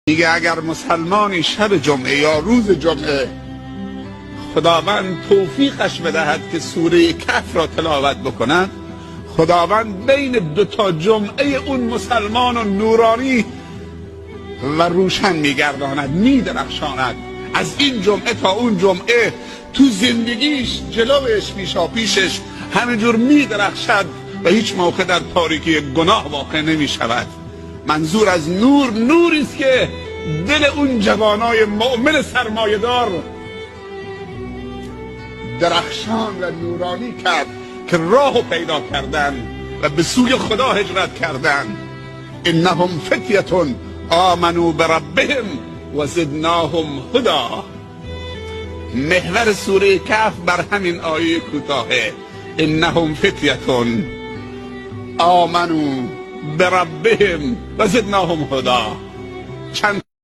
میگه اگر مسلمانی شب جمعه یا روز جمعه خداوند توفیقش بدهد که سوره کهف را تلاوت بکند، خداوند بین دوتا جمعه اون مسلمان و نورانی و روشن میگرداند، میدرخشاند. از این جمعه تا اون جمعه تو زندگیش جلوش پیشا پیشش همینجور میدرخشد و هیچ موقع در تاریکی گناه واقع نمیشود. منظور از نور، نوری است که دل اون جوانای مؤمن سرمایه‌دار درخشان و نورانی کرد که راهو پیدا کردن و به سوی خدا هجرت کردن. انهم فتیه آمنوا بربهم و زدناهم هدا. محور سوره کهف بر همین آیه کوتاهه، انهم فتیه آمنوا بربهم و زدناهم هدا. چند